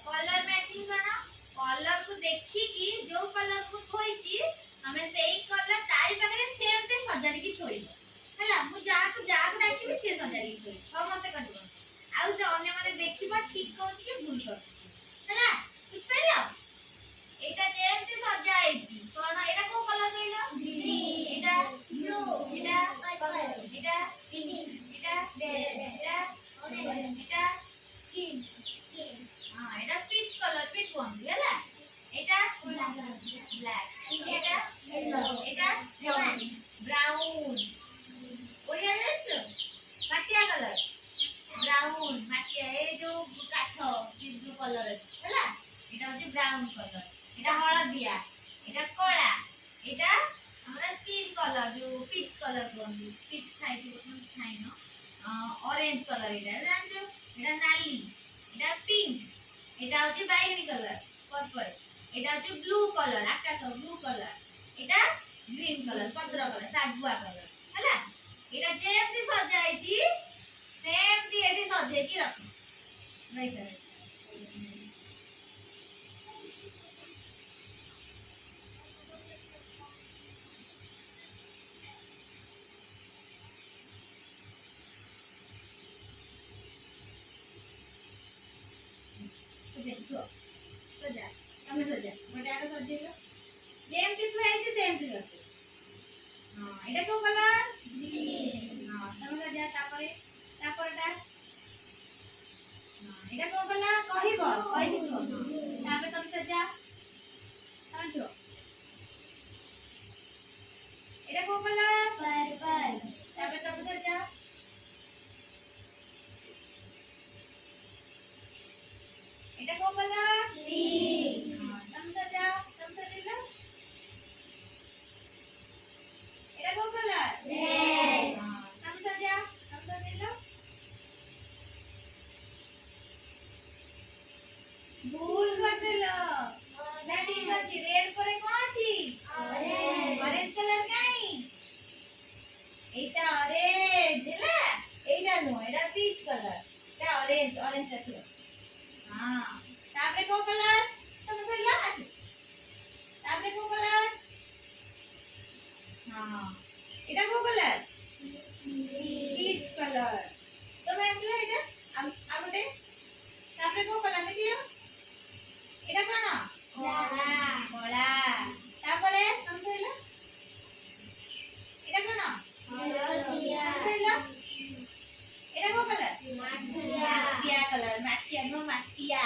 colour matching करा colour को देखी कि जो कलर को थोइची हमें सेही कलर तारी पाखरे सेम ते सजाड़ी की थोइबो हला मु जाक डाकिबी से सजाड़ी की थोइ समस्त करबो आउ जे अन्य माने देखिबो ठीक कहूची कि भूल करछि हला बुझ पाइलो एटा जेमते सजा आइची कोन एटा को कलर कइलो ग्रीन एटा ब्लू एटा पर्पल एटा पिंक एटा रेड एटा ऑरेंज एटा स्किन हां एटा पीच कलर पिंक कोन हला एटा ब्लैक एटा येलो एटा ब्राउन ओडिया जानिছো माटिया कलर ब्राउन माटिया ए जो काठ जो कलर अछि हला एटा होची ब्राउन कलर एटा हळदिया एटा कळा एटा हमरा स्किन कलर जो पीच कलर कोन पीच खाइती कोन खाइनो ऑरेंज कलर एटा जानिছো एटा नाली एटा पिंक एटा होची बैगनी कलर पर्पल एटा होची ब्लू कलर आकाश ब्लू कलर एटा ग्रीन कलर पत्र कलर सागुआ कलर हला एटा जेमती सजाइची सेमती एटी सजे की रख राइट देखो सजा तमे सजा गोटे आरो सजेलो जेमती थुआइची सेमती रख हां एटा को कलर ग्रीन हां तमे सजा तापरेटा हां एटा को कलर कहिबो कहि दियो तापरे तमे सजा समझो एटा को कलर पर्पल तापरे तमे सजा एटा को कलर पिंक हां तमे सजा एटा को कलर रेड हां तमे सजा भूल करदेलो ना ठीक अछि रेड परे कोन अछि ऑरेंज कलर काई एटा ऑरेंज हैला एटा नो एटा पीच कलर एटा ऑरेंज अछि हां तापरे को कलर तमे सजा अछि तापरे को कलर हां एटा को कलर पीच कलर तमे आसले एटा आगोटे तापरे को कलर देखियो एटा कोन कला तापरे समझैलो एटा कोन हळदिया समझैलो एटा को कलर माटिया कलर माटिया नो माटिया